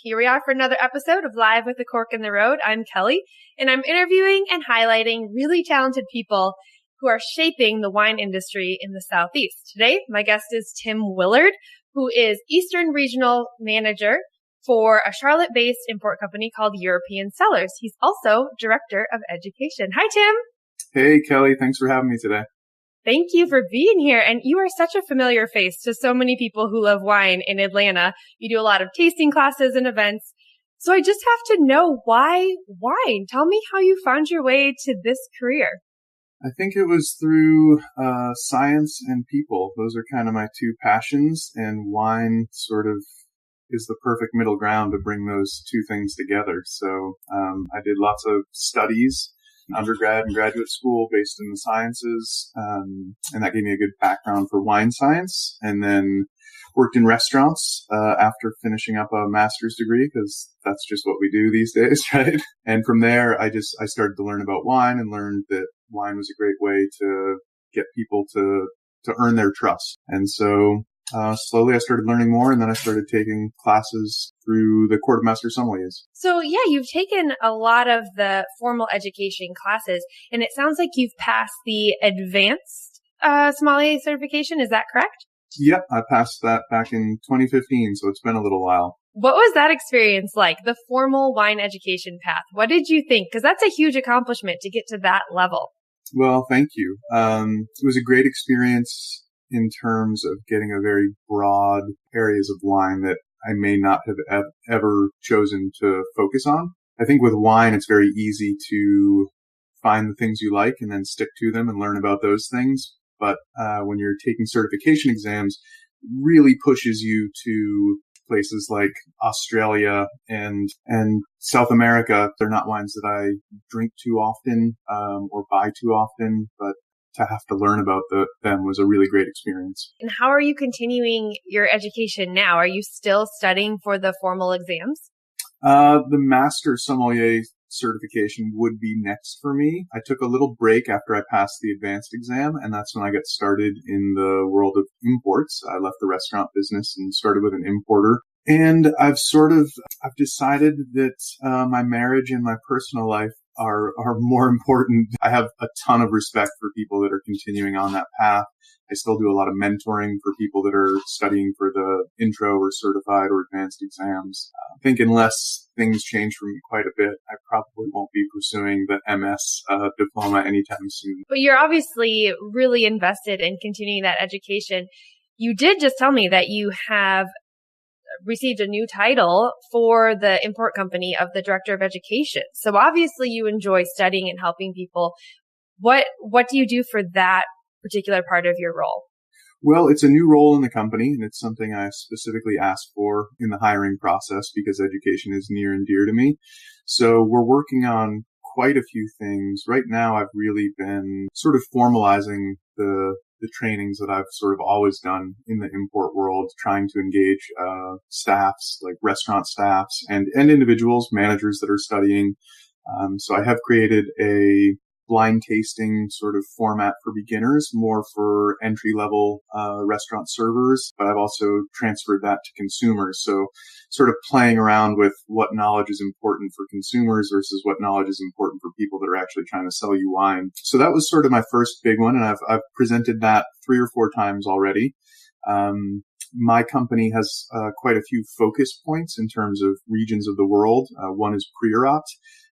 Here we are for another episode of Live with the Cork in the Road. I'm Kelly, and I'm interviewing and highlighting really talented people who are shaping the wine industry in the Southeast. Today, my guest is Tim Willard, who is Eastern Regional Manager for a Charlotte-based import company called European Cellars. He's also Director of Education. Hi, Tim. Hey, Kelly. Thanks for having me today. Thank you for being here. And you are such a familiar face to so many people who love wine in Atlanta. You do a lot of tasting classes and events. So I just have to know, why wine? Tell me how you found your way to this career. I think it was through science and people. Those are kind of my two passions, and wine sort of is the perfect middle ground to bring those two things together. So I did lots of studies, undergrad and graduate school based in the sciences, and that gave me a good background for wine science, and then worked in restaurants after finishing up a master's degree, because that's just what we do these days, right? And from there, I started to learn about wine and learned that wine was a great way to get people to earn their trust. And so slowly I started learning more, and then I started taking classes through the Court of Master Sommeliers. So yeah, you've taken a lot of the formal education classes, and it sounds like you've passed the advanced sommelier certification. Is that correct? Yep, I passed that back in 2015, so it's been a little while. What was that experience like, the formal wine education path? What did you think? Because that's a huge accomplishment to get to that level. Well, thank you. It was a great experience in terms of getting a very broad areas of wine that I may not have ever chosen to focus on. I think with wine, it's very easy to find the things you like and then stick to them and learn about those things. But when you're taking certification exams, really pushes you to places like Australia and South America. They're not wines that I drink too often or buy too often, but to have to learn about them was a really great experience. And how are you continuing your education now? Are you still studying for the formal exams? The Master Sommelier certification would be next for me. I took a little break after I passed the advanced exam, and that's when I got started in the world of imports. I left the restaurant business and started with an importer. And I've decided that my marriage and my personal life are more important. I have a ton of respect for people that are continuing on that path. I still do a lot of mentoring for people that are studying for the intro or certified or advanced exams. I think unless things change for me quite a bit, I probably won't be pursuing the MS diploma anytime soon. But you're obviously really invested in continuing that education. You did just tell me that you have received a new title for the import company of the Director of Education. So obviously you enjoy studying and helping people. What do you do for that particular part of your role? Well, it's a new role in the company, and it's something I specifically asked for in the hiring process because education is near and dear to me. So we're working on quite a few things. Right now, I've really been sort of formalizing the trainings that I've sort of always done in the import world, trying to engage staffs, like restaurant staffs and individuals, managers that are studying. So I have created a blind tasting sort of format for beginners, more for entry-level restaurant servers, but I've also transferred that to consumers. So sort of playing around with what knowledge is important for consumers versus what knowledge is important for people that are actually trying to sell you wine. So that was sort of my first big one, and I've presented that 3 or 4 times already. My company has quite a few focus points in terms of regions of the world. One is Priorat.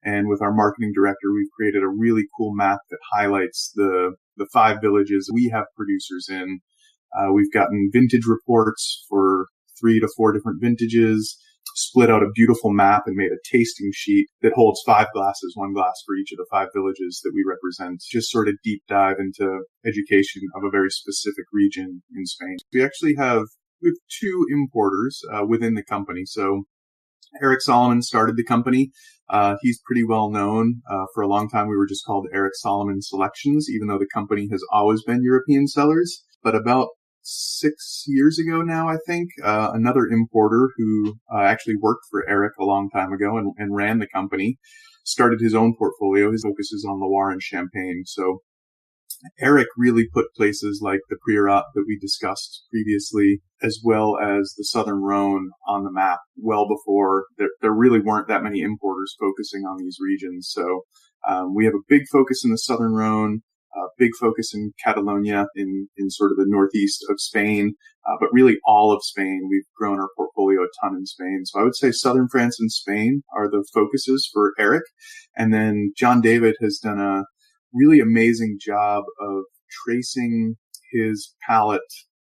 And with our marketing director, we've created a really cool map that highlights the 5 villages we have producers in. We've gotten vintage reports for 3 to 4 different vintages, split out a beautiful map and made a tasting sheet that holds 5 glasses, 1 glass for each of the 5 villages that we represent. Just sort of deep dive into education of a very specific region in Spain. We actually have 2 importers within the company. So Eric Solomon started the company. He's pretty well known. For a long time, we were just called Eric Solomon Selections, even though the company has always been European Cellars. But about 6 years ago now, I think, another importer who actually worked for Eric a long time ago and ran the company started his own portfolio. His focus is on Loire and Champagne. So Eric really put places like the Priorat that we discussed previously, as well as the Southern Rhone on the map well before there really weren't that many importers focusing on these regions. So we have a big focus in the Southern Rhone, big focus in Catalonia in sort of the northeast of Spain, but really all of Spain. We've grown our portfolio a ton in Spain. So I would say Southern France and Spain are the focuses for Eric. And then John David has done a really amazing job of tracing his palate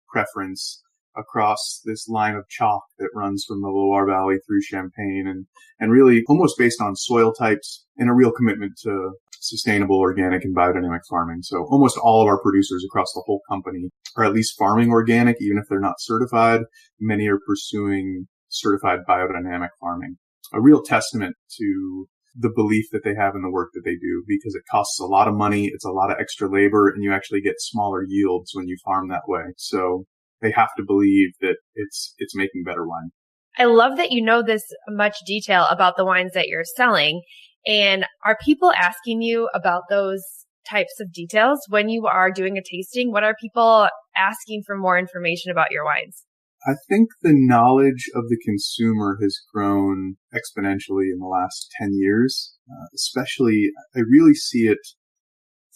preference across this line of chalk that runs from the Loire Valley through Champagne and really almost based on soil types and a real commitment to sustainable, organic, and biodynamic farming. So almost all of our producers across the whole company are at least farming organic, even if they're not certified. Many are pursuing certified biodynamic farming. A real testament to the belief that they have in the work that they do, because it costs a lot of money, it's a lot of extra labor, and you actually get smaller yields when you farm that way. So they have to believe that it's making better wine. I love that you know this much detail about the wines that you're selling. And are people asking you about those types of details when you are doing a tasting? What are people asking for more information about your wines? I think the knowledge of the consumer has grown exponentially in the last 10 years. Especially, I really see it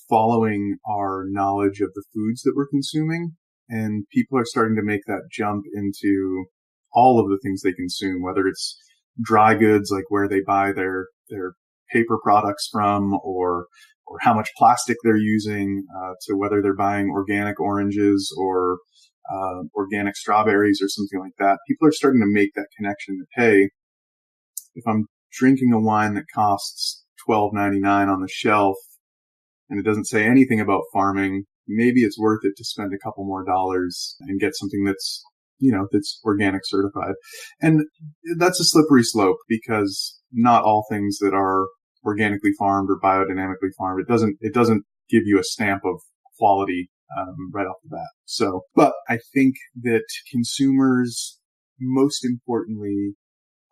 following our knowledge of the foods that we're consuming. And people are starting to make that jump into all of the things they consume, whether it's dry goods, like where they buy their paper products from, or how much plastic they're using, to whether they're buying organic oranges or organic strawberries or something like that. People are starting to make that connection that, hey, if I'm drinking a wine that costs $12.99 on the shelf and it doesn't say anything about farming, maybe it's worth it to spend a couple more dollars and get something that's organic certified. And that's a slippery slope, because not all things that are organically farmed or biodynamically farmed, it doesn't give you a stamp of quality right off the bat. So, but I think that consumers, most importantly,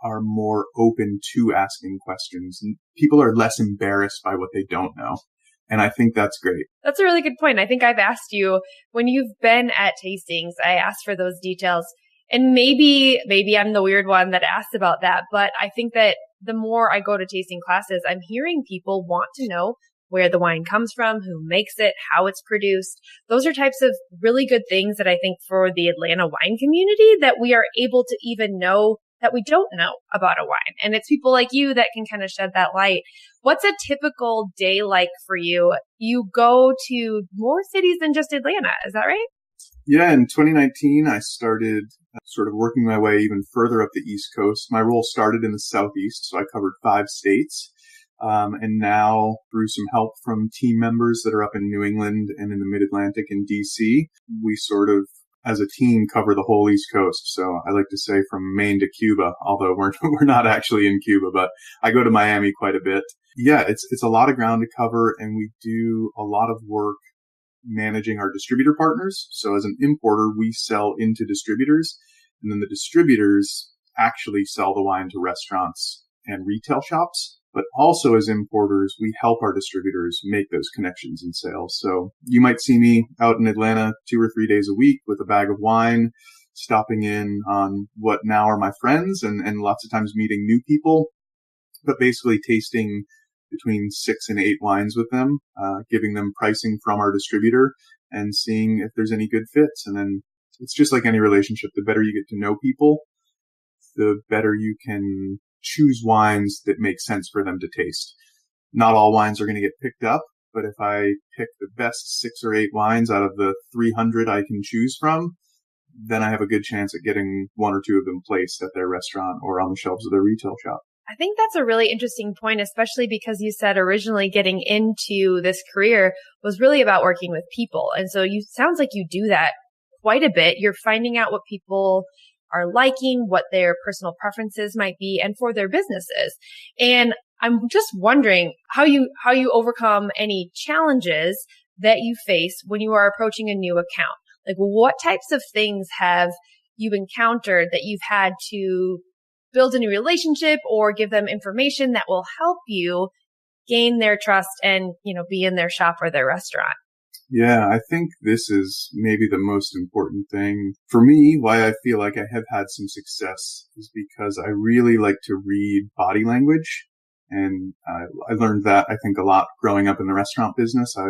are more open to asking questions, and people are less embarrassed by what they don't know. And I think that's great. That's a really good point. I think I've asked you when you've been at tastings, I asked for those details, and maybe I'm the weird one that asked about that. But I think that the more I go to tasting classes, I'm hearing people want to know where the wine comes from, who makes it, how it's produced. Those are types of really good things that I think for the Atlanta wine community that we are able to even know that we don't know about a wine. And it's people like you that can kind of shed that light. What's a typical day like for you? You go to more cities than just Atlanta. Is that right? Yeah, in 2019, I started sort of working my way even further up the East Coast. My role started in the Southeast, so I covered 5 states. And now, through some help from team members that are up in New England and in the Mid-Atlantic and DC, we sort of, as a team, cover the whole East Coast. So I like to say from Maine to Cuba, although we're not actually in Cuba, but I go to Miami quite a bit. Yeah, it's a lot of ground to cover, and we do a lot of work managing our distributor partners. So as an importer, we sell into distributors, and then the distributors actually sell the wine to restaurants and retail shops. But also as importers, we help our distributors make those connections and sales. So you might see me out in Atlanta 2 or 3 days a week with a bag of wine, stopping in on what now are my friends, and lots of times meeting new people, but basically tasting between 6 and 8 wines with them, giving them pricing from our distributor and seeing if there's any good fits. And then it's just like any relationship. The better you get to know people, the better you can choose wines that make sense for them to taste. Not all wines are going to get picked up, but if I pick the best 6 or 8 wines out of the 300 I can choose from, then I have a good chance at getting 1 or 2 of them placed at their restaurant or on the shelves of their retail shop. I think that's a really interesting point, especially because you said originally getting into this career was really about working with people. And so sounds like you do that quite a bit. You're finding out what people are liking, what their personal preferences might be, and for their businesses. And I'm just wondering how you overcome any challenges that you face when you are approaching a new account. Like, what types of things have you encountered that you've had to build a new relationship or give them information that will help you gain their trust and, be in their shop or their restaurant? Yeah, I think this is maybe the most important thing for me. Why I feel like I have had some success is because I really like to read body language. And I learned that, I think, a lot growing up in the restaurant business. I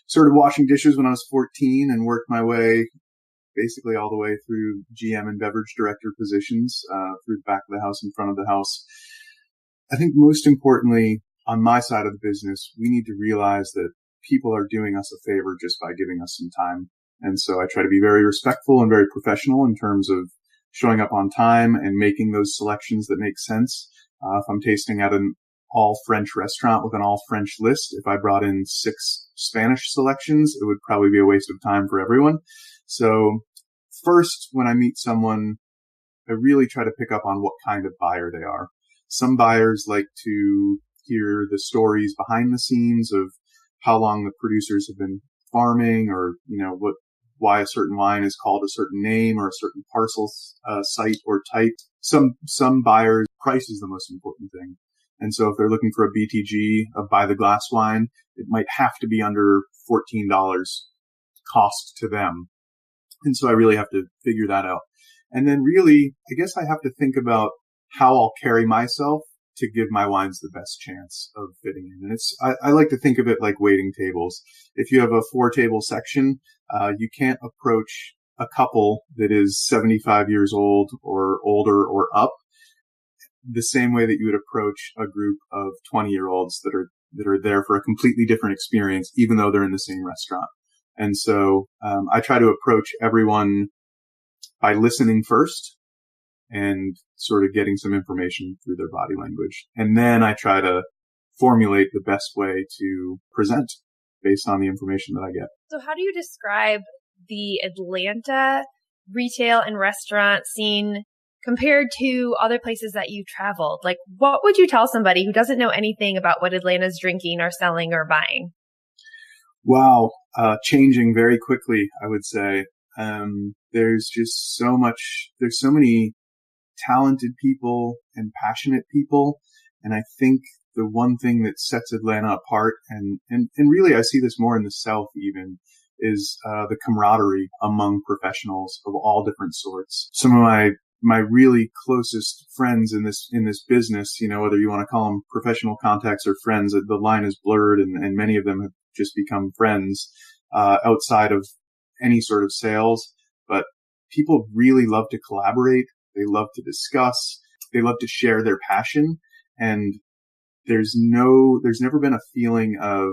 started washing dishes when I was 14 and worked my way basically all the way through GM and beverage director positions, through the back of the house and front of the house. I think most importantly, on my side of the business, we need to realize that people are doing us a favor just by giving us some time. And so I try to be very respectful and very professional in terms of showing up on time and making those selections that make sense. If I'm tasting at an all French restaurant with an all French list, if I brought in 6 Spanish selections, it would probably be a waste of time for everyone. So first, when I meet someone, I really try to pick up on what kind of buyer they are. Some buyers like to hear the stories behind the scenes of how long the producers have been farming, or, why a certain wine is called a certain name or a certain parcel site or type. Some buyers, price is the most important thing. And so if they're looking for a BTG, a by the glass wine, it might have to be under $14 cost to them. And so I really have to figure that out. And then really, I guess I have to think about how I'll carry myself to give my wines the best chance of fitting in. And I like to think of it like waiting tables. If you have a 4-table section, you can't approach a couple that is 75 years old or older or up the same way that you would approach a group of 20-year-olds that are there for a completely different experience, even though they're in the same restaurant. And so, I try to approach everyone by listening first and sort of getting some information through their body language. And then I try to formulate the best way to present based on the information that I get. So how do you describe the Atlanta retail and restaurant scene compared to other places that you traveled? Like, what would you tell somebody who doesn't know anything about what Atlanta's drinking or selling or buying? Wow. Changing very quickly, I would say. There's just there's so many talented people and passionate people. And I think the one thing that sets Atlanta apart, and really I see this more in the South even, is the camaraderie among professionals of all different sorts. Some of my really closest friends in this business, whether you want to call them professional contacts or friends, the line is blurred, and many of them have just become friends outside of any sort of sales. But people really love to collaborate. They love to discuss. They love to share their passion. And there's never been a feeling of,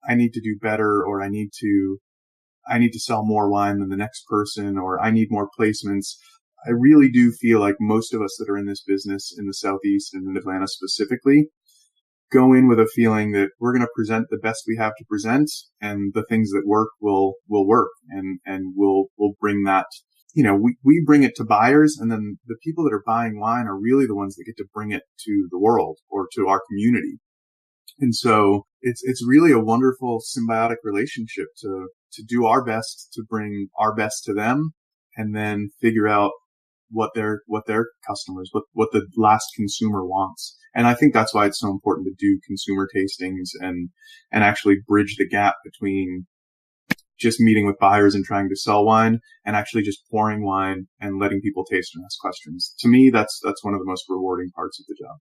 I need to do better, or I need to sell more wine than the next person, or I need more placements. I really do feel like most of us that are in this business in the Southeast and in Atlanta specifically go in with a feeling that we're going to present the best we have to present, and the things that work will work, and we'll bring that. We bring it to buyers, and then the people that are buying wine are really the ones that get to bring it to the world or to our community. And so it's really a wonderful symbiotic relationship to do our best to bring our best to them, and then figure out what their customers, what the last consumer wants. And I think that's why it's so important to do consumer tastings and actually bridge the gap between just meeting with buyers and trying to sell wine, and actually just pouring wine and letting people taste and ask questions. To me, that's one of the most rewarding parts of the job.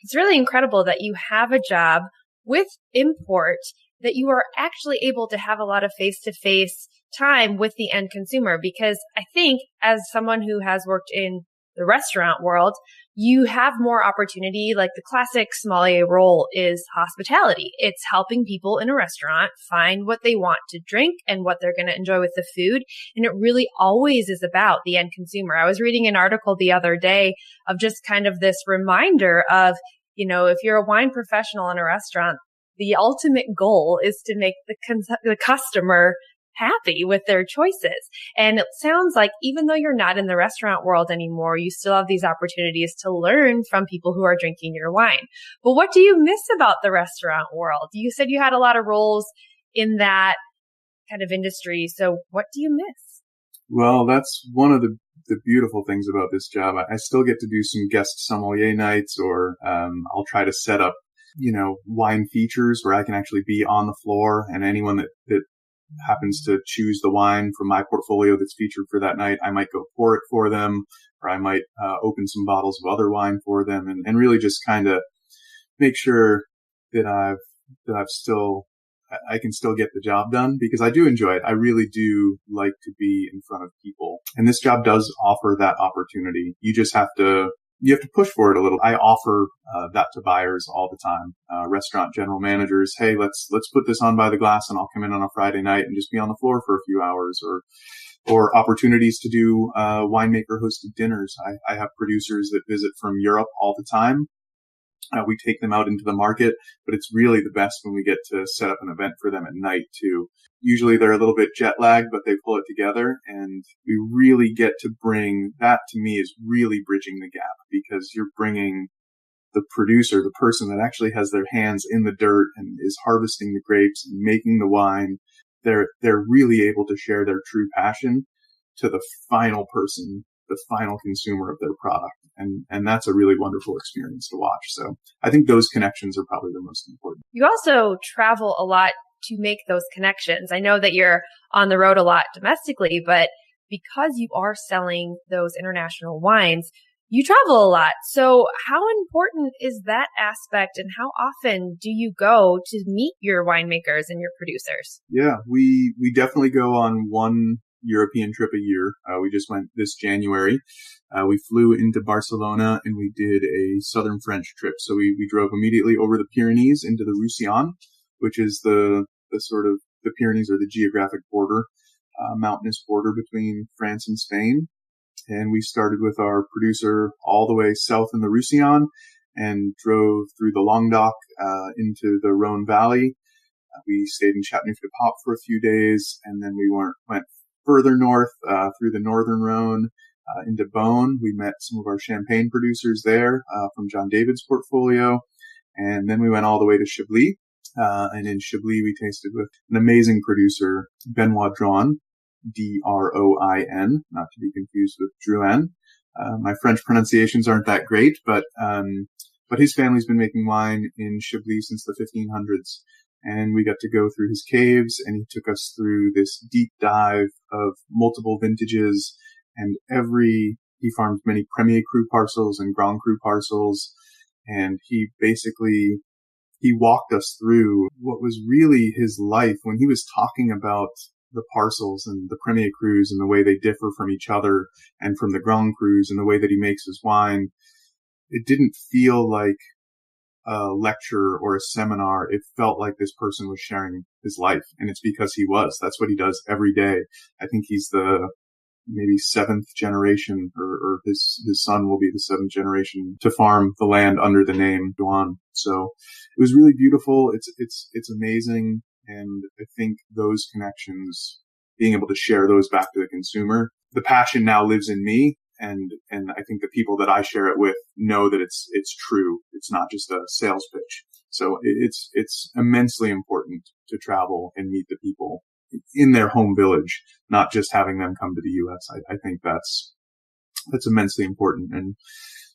It's really incredible that you have a job with import that you are actually able to have a lot of face-to-face time with the end consumer, because I think as someone who has worked in the restaurant world, you have more opportunity. Like the classic sommelier role is hospitality. It's helping people in a restaurant find what they want to drink and what they're going to enjoy with the food. And it really always is about the end consumer. I was reading an article the other day of just kind of this reminder of, if you're a wine professional in a restaurant, the ultimate goal is to make the customer happy with their choices. And it sounds like even though you're not in the restaurant world anymore, you still have these opportunities to learn from people who are drinking your wine. But what do you miss about the restaurant world? You said you had a lot of roles in that kind of industry. So what do you miss? Well, that's one of the beautiful things about this job. I still get to do some guest sommelier nights, or I'll try to set up, wine features where I can actually be on the floor, and anyone that happens to choose the wine from my portfolio that's featured for that night, I might go pour it for them, or I might open some bottles of other wine for them, and really just kind of make sure that I can still get the job done, because I do enjoy it. I really do like to be in front of people. And this job does offer that opportunity. You just have to push for it a little. I offer that to buyers all the time. Restaurant general managers, hey, let's put this on by the glass, and I'll come in on a Friday night and just be on the floor for a few hours, or opportunities to do winemaker hosted dinners. I have producers that visit from Europe all the time. We take them out into the market, but it's really the best when we get to set up an event for them at night too. Usually they're a little bit jet lagged, but they pull it together, and we really get to bring that. To me, is really bridging the gap, because you're bringing the producer, the person that actually has their hands in the dirt and is harvesting the grapes and making the wine. They're really able to share their true passion to the final person, the final consumer of their product. And that's a really wonderful experience to watch. So I think those connections are probably the most important. You also travel a lot to make those connections. I know that you're on the road a lot domestically, but because you are selling those international wines, you travel a lot. So how important is that aspect, and how often do you go to meet your winemakers and your producers? Yeah, we definitely go on one European trip a year. We just went this January. We flew into Barcelona, and we did a southern French trip. So we drove immediately over the Pyrenees into the Roussillon, which is the sort of, the Pyrenees are the geographic border, mountainous border between France and Spain. And we started with our producer all the way south in the Roussillon and drove through the Languedoc into the Rhone Valley. We stayed in Châteauneuf-du-Pape for a few days, and then we went further north through the northern Rhone into Beaune. We met some of our champagne producers there from John David's portfolio. And then we went all the way to Chablis. And in Chablis, we tasted with an amazing producer, Benoit Drouin, Droin, not to be confused with Drouin. My French pronunciations aren't that great, but his family's been making wine in Chablis since the 1500s. And we got to go through his caves, and he took us through this deep dive of multiple vintages, and he farmed many Premier Cru parcels and Grand Cru parcels. And he walked us through what was really his life when he was talking about the parcels and the Premier Crus and the way they differ from each other and from the Grand Crus and the way that he makes his wine. It didn't feel like a lecture or a seminar. It felt like this person was sharing his life, and it's because he was. That's what he does every day. I think he's the maybe seventh generation, or his son will be the seventh generation to farm the land under the name Drouin. So it was really beautiful. It's amazing. And I think those connections, being able to share those back to the consumer, the passion now lives in me. And I think the people that I share it with know that it's true. It's not just a sales pitch. So it's immensely important to travel and meet the people in their home village, not just having them come to the U.S. I think that's immensely important. And,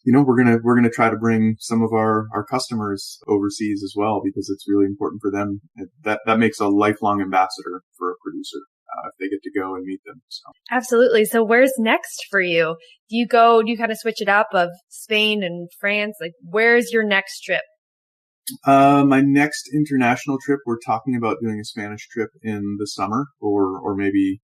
we're going to try to bring some of our customers overseas as well, because it's really important for them. That makes a lifelong ambassador for a producer. If they get to go and meet them. So. Absolutely. So where's next for you? Do you kind of switch it up of Spain and France? Like, where's your next trip? My next international trip, we're talking about doing a Spanish trip in the summer, or maybe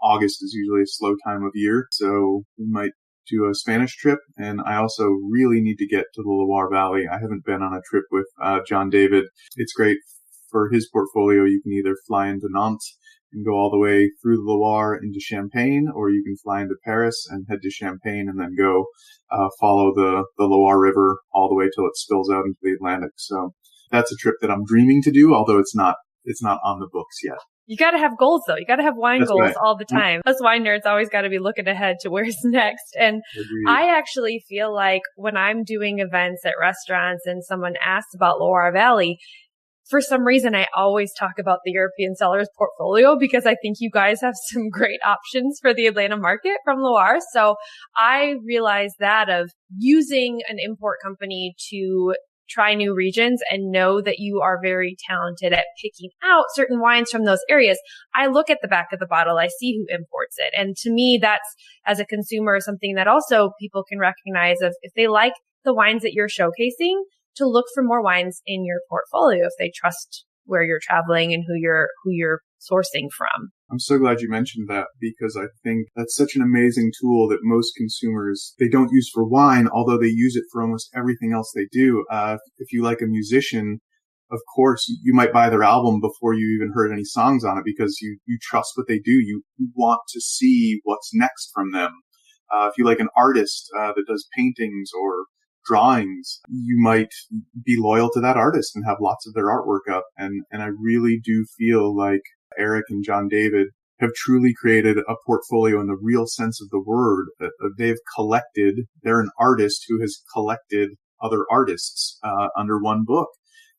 August is usually a slow time of year. So we might do a Spanish trip. And I also really need to get to the Loire Valley. I haven't been on a trip with John David. It's great for his portfolio. You can either fly into Nantes and go all the way through the Loire into Champagne, or you can fly into Paris and head to Champagne and then go follow the Loire River all the way till it spills out into the Atlantic. So that's a trip that I'm dreaming to do, although it's not on the books yet. You got to have goals, though. You got to have wine That's goals right. all the time. Us wine nerds always got to be looking ahead to where's next. And I actually feel like when I'm doing events at restaurants and someone asks about Loire Valley, for some reason, I always talk about the European Cellars portfolio, because I think you guys have some great options for the Atlanta market from Loire. So I realized that of using an import company to try new regions and know that you are very talented at picking out certain wines from those areas, I look at the back of the bottle, I see who imports it. And to me, that's, as a consumer, something that also people can recognize of if they like the wines that you're showcasing, to look for more wines in your portfolio if they trust where you're traveling and who you're sourcing from. I'm so glad you mentioned that, because I think that's such an amazing tool that most consumers, they don't use for wine, although they use it for almost everything else they do. If you like a musician, of course, you might buy their album before you even heard any songs on it because you trust what they do. You want to see what's next from them. If you like an artist that does paintings or drawings, you might be loyal to that artist and have lots of their artwork up. And I really do feel like Eric and John David have truly created a portfolio in the real sense of the word. They're an artist who has collected other artists under one book.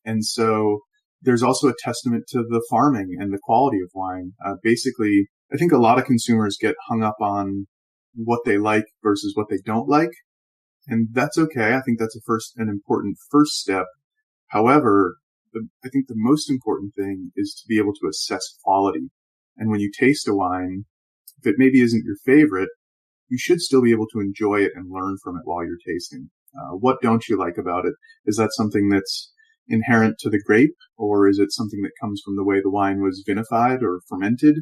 And so there's also a testament to the farming and the quality of wine. Basically, I think a lot of consumers get hung up on what they like versus what they don't like. And that's okay. I think that's an important first step. However, I think the most important thing is to be able to assess quality. And when you taste a wine, if it maybe isn't your favorite, you should still be able to enjoy it and learn from it while you're tasting. What don't you like about it? Is that something that's inherent to the grape, or is it something that comes from the way the wine was vinified or fermented?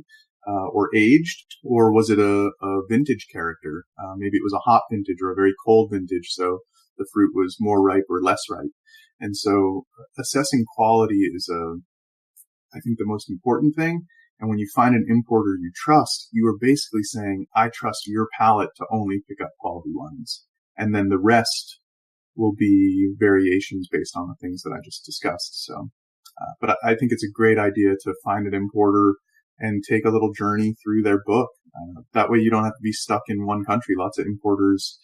Or aged, or was it a vintage character? Maybe it was a hot vintage or a very cold vintage, so the fruit was more ripe or less ripe. And so assessing quality is I think the most important thing. And when you find an importer you trust, you are basically saying, I trust your palate to only pick up quality wines. And then the rest will be variations based on the things that I just discussed. So, but I think it's a great idea to find an importer and take a little journey through their book. That way you don't have to be stuck in one country. Lots of importers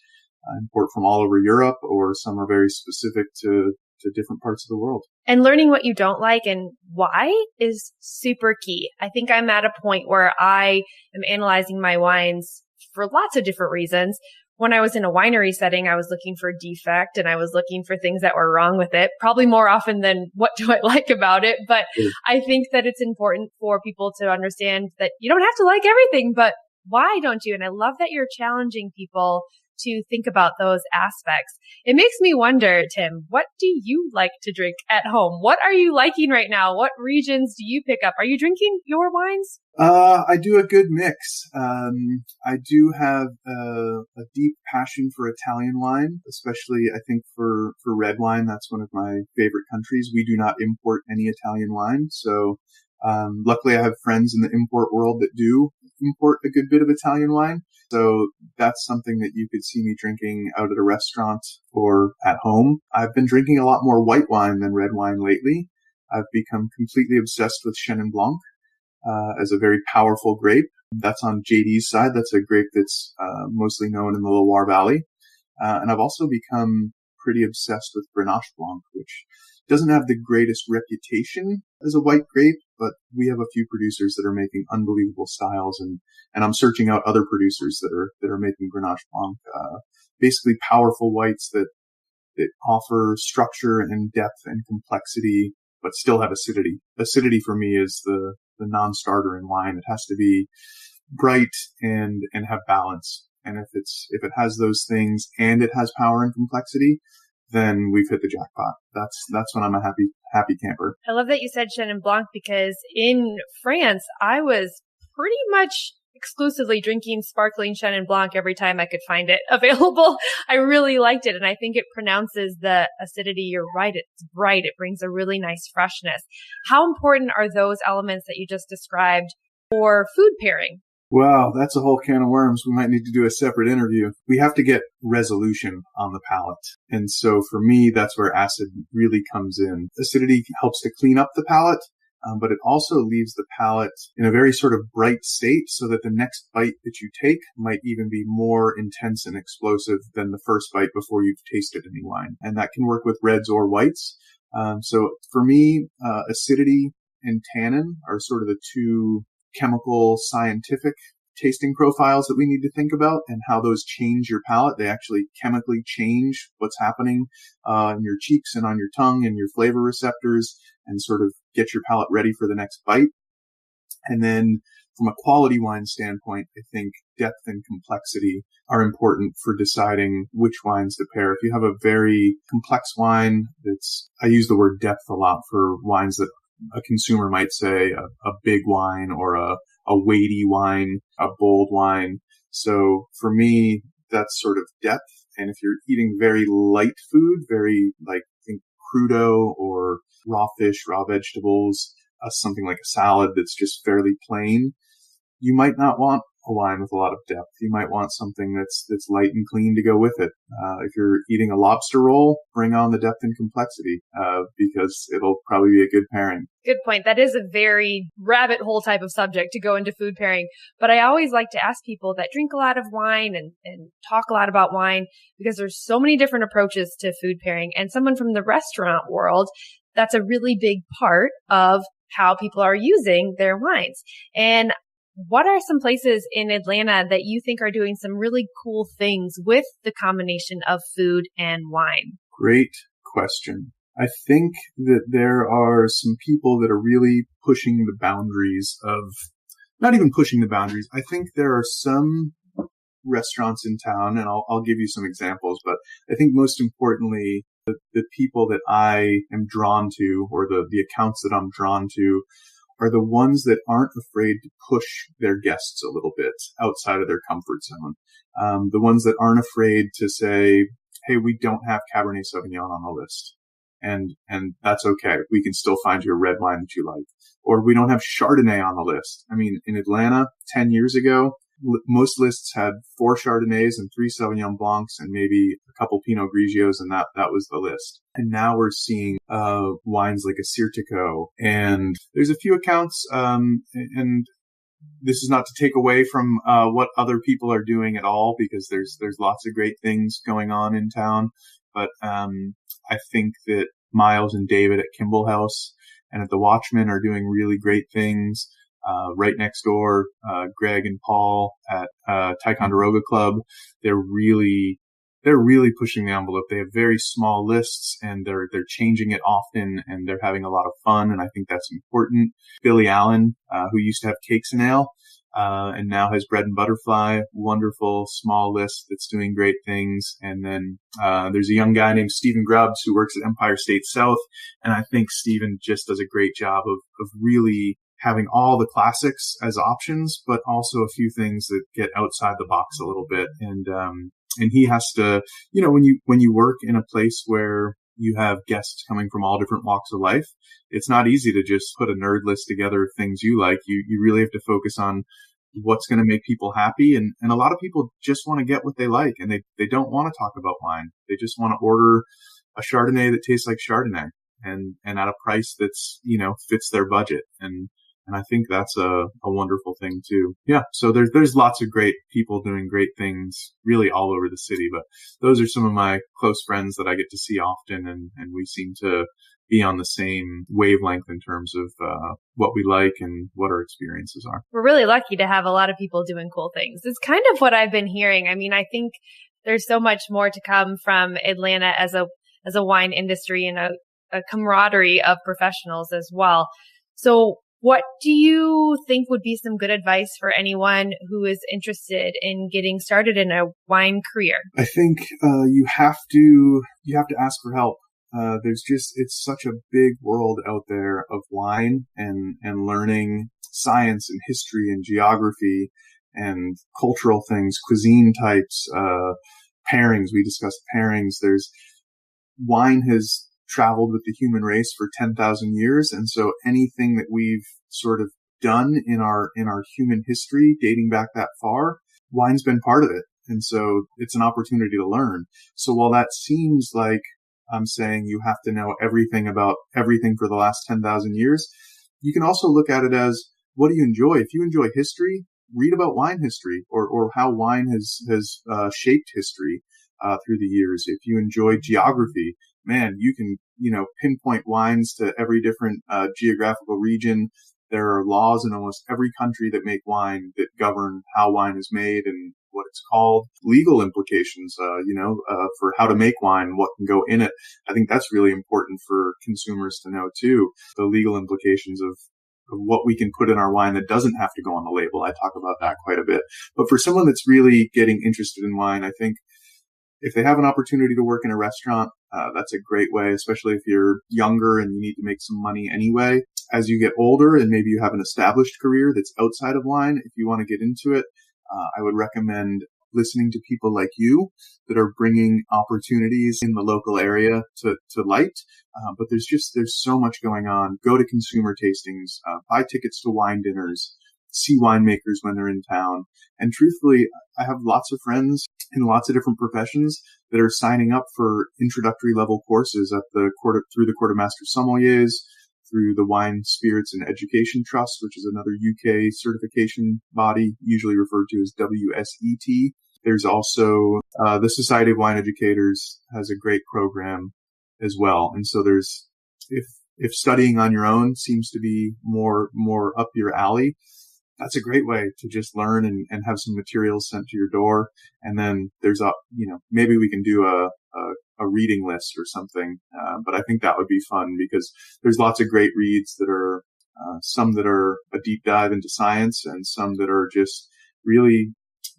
import from all over Europe, or some are very specific to different parts of the world. And learning what you don't like and why is super key. I think I'm at a point where I am analyzing my wines for lots of different reasons. When I was in a winery setting, I was looking for defect and I was looking for things that were wrong with it, probably more often than what do I like about it. But I think that it's important for people to understand that you don't have to like everything, but why don't you? And I love that you're challenging people to think about those aspects. It makes me wonder, Tim, what do you like to drink at home? What are you liking right now? What regions do you pick up? Are you drinking your wines? I do a good mix. I do have a deep passion for Italian wine, especially I think for red wine. That's one of my favorite countries. We do not import any Italian wine. So, luckily I have friends in the import world that do import a good bit of Italian wine. So that's something that you could see me drinking out at a restaurant or at home. I've been drinking a lot more white wine than red wine lately. I've become completely obsessed with Chenin Blanc as a very powerful grape. That's on JD's side. That's a grape that's mostly known in the Loire Valley. And I've also become pretty obsessed with Grenache Blanc, which doesn't have the greatest reputation as a white grape, but we have a few producers that are making unbelievable styles, and I'm searching out other producers that are making Grenache Blanc, basically powerful whites that offer structure and depth and complexity, but still have acidity. Acidity for me is the non-starter in wine. It has to be bright and have balance. And if it has those things and it has power and complexity, then we've hit the jackpot. That's when I'm a happy camper. I love that you said Chenin Blanc, because in France, I was pretty much exclusively drinking sparkling Chenin Blanc every time I could find it available. I really liked it. And I think it pronounces the acidity. You're right. It's bright. It brings a really nice freshness. How important are those elements that you just described for food pairing? Wow, that's a whole can of worms. We might need to do a separate interview. We have to get resolution on the palate. And so for me, that's where acid really comes in. Acidity helps to clean up the palate, but it also leaves the palate in a very sort of bright state so that the next bite that you take might even be more intense and explosive than the first bite before you've tasted any wine. And that can work with reds or whites. So for me, acidity and tannin are sort of the two chemical scientific tasting profiles that we need to think about and how those change your palate. They actually chemically change what's happening in your cheeks and on your tongue and your flavor receptors and sort of get your palate ready for the next bite. And then from a quality wine standpoint, I think depth and complexity are important for deciding which wines to pair. If you have a very complex wine I use the word depth a lot for wines that a consumer might say a big wine or a weighty wine, a bold wine. So for me, that's sort of depth. And if you're eating very light food, very like think crudo or raw fish, raw vegetables, something like a salad that's just fairly plain, you might not want a wine with a lot of depth. You might want something that's light and clean to go with it. If you're eating a lobster roll, bring on the depth and complexity, because it'll probably be a good pairing. Good point. That is a very rabbit hole type of subject to go into food pairing. But I always like to ask people that drink a lot of wine and talk a lot about wine, because there's so many different approaches to food pairing. And someone from the restaurant world, that's a really big part of how people are using their wines. And what are some places in Atlanta that you think are doing some really cool things with the combination of food and wine? Great question. I think that there are some people that are really pushing the boundaries of, not even pushing the boundaries. I think there are some restaurants in town, and I'll give you some examples, but I think most importantly, the people that I am drawn to, or the accounts that I'm drawn to, are the ones that aren't afraid to push their guests a little bit outside of their comfort zone. The ones that aren't afraid to say, hey, we don't have Cabernet Sauvignon on the list. And that's okay. We can still find you a red wine that you like. Or we don't have Chardonnay on the list. I mean, in Atlanta, 10 years ago, most lists had 4 Chardonnays and 3 Sauvignon Blancs and maybe a couple Pinot Grigios, and that was the list. And now we're seeing wines like a Sirtico, and there's a few accounts, and this is not to take away from what other people are doing at all, because there's lots of great things going on in town. But I think that Miles and David at Kimball House and at the Watchman are doing really great things. Right next door, Greg and Paul at Ticonderoga Club, they're really pushing the envelope. They have very small lists, and they're changing it often, and they're having a lot of fun, and I think that's important. Billy Allen, who used to have Cakes and Ale, and now has Bread and Butterfly, wonderful small list that's doing great things. And then there's a young guy named Stephen Grubbs who works at Empire State South, and I think Stephen just does a great job of really having all the classics as options, but also a few things that get outside the box a little bit. And he has to, when you work in a place where you have guests coming from all different walks of life, it's not easy to just put a nerd list together of things you like. You really have to focus on what's going to make people happy. And a lot of people just want to get what they like, and they don't want to talk about wine. They just want to order a Chardonnay that tastes like Chardonnay and at a price that's, fits their budget. And I think that's a wonderful thing too. Yeah. So there's lots of great people doing great things really all over the city, but those are some of my close friends that I get to see often. And we seem to be on the same wavelength in terms of, what we like and what our experiences are. We're really lucky to have a lot of people doing cool things. It's kind of what I've been hearing. I mean, I think there's so much more to come from Atlanta as a wine industry and a camaraderie of professionals as well. So what do you think would be some good advice for anyone who is interested in getting started in a wine career? I think you have to ask for help. It's such a big world out there of wine and learning science and history and geography and cultural things, cuisine types, pairings. We discussed pairings. Wine has traveled with the human race for 10,000 years. And so anything that we've sort of done in our human history dating back that far, wine's been part of it. And so it's an opportunity to learn. So while that seems like I'm saying you have to know everything about everything for the last 10,000 years, you can also look at it as, what do you enjoy? If you enjoy history, read about wine history or how wine has shaped history through the years. If you enjoy geography, man, you can, pinpoint wines to every different geographical region, There are laws in almost every country that make wine that govern how wine is made and what it's called. Legal implications, for how to make wine, what can go in it. I think that's really important for consumers to know too. The legal implications of what we can put in our wine that doesn't have to go on the label. I talk about that quite a bit. But for someone that's really getting interested in wine, I think if they have an opportunity to work in a restaurant, that's a great way, especially if you're younger and you need to make some money anyway. As you get older and maybe you have an established career that's outside of wine, if you want to get into it, I would recommend listening to people like you that are bringing opportunities in the local area to light. But there's so much going on. Go to consumer tastings, buy tickets to wine dinners, see winemakers when they're in town. And truthfully, I have lots of friends in lots of different professions that are signing up for introductory level courses at through the Court of Master Sommeliers, through the Wine, Spirits and Education Trust, which is another UK certification body, usually referred to as WSET. There's also the Society of Wine Educators has a great program as well. And so if studying on your own seems to be more up your alley, that's a great way to just learn and have some materials sent to your door. And then there's maybe we can do a reading list or something. But I think that would be fun because there's lots of great reads that are, some that are a deep dive into science and some that are just really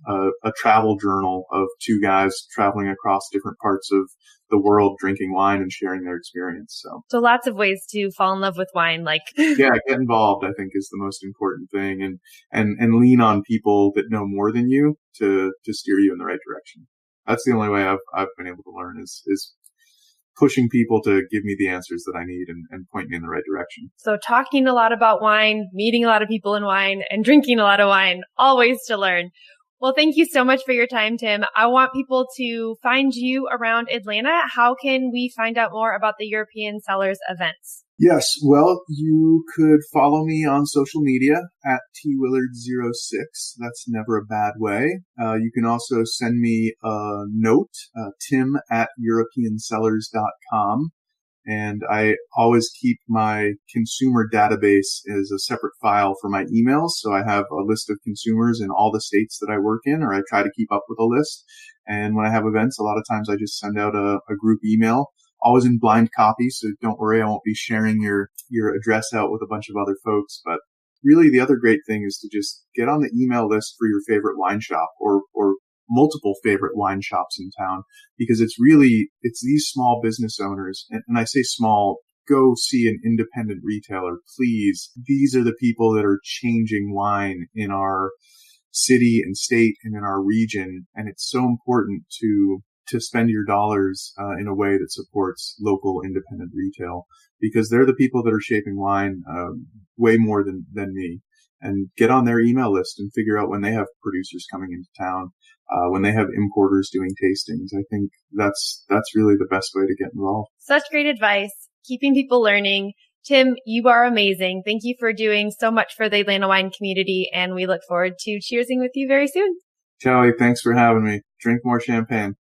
a travel journal of two guys traveling across different parts of the world, drinking wine and sharing their experience. So lots of ways to fall in love with wine, Yeah, get involved, I think, is the most important thing, and lean on people that know more than you to steer you in the right direction. That's the only way I've been able to learn is pushing people to give me the answers that I need and point me in the right direction. So talking a lot about wine, meeting a lot of people in wine, and drinking a lot of wine, all ways to learn. Well, thank you so much for your time, Tim. I want people to find you around Atlanta. How can we find out more about the European Cellars events? Yes, well, you could follow me on social media at twillard06. That's never a bad way. You can also send me a note, tim@europeancellars.com. And I always keep my consumer database as a separate file for my emails. So I have a list of consumers in all the states that I work in, or I try to keep up with a list. And when I have events, a lot of times I just send out a group email, always in blind copy. So don't worry, I won't be sharing your address out with a bunch of other folks. But really the other great thing is to just get on the email list for your favorite wine shop or multiple favorite wine shops in town, because it's these small business owners. And I say small, go see an independent retailer, please. These are the people that are changing wine in our city and state and in our region. And it's so important to spend your dollars in a way that supports local independent retail, because they're the people that are shaping wine way more than me. And get on their email list and figure out when they have producers coming into town, when they have importers doing tastings. I think that's really the best way to get involved. Such great advice, keeping people learning. Tim, you are amazing. Thank you for doing so much for the Atlanta wine community, and we look forward to cheersing with you very soon. Kelly, thanks for having me. Drink more champagne.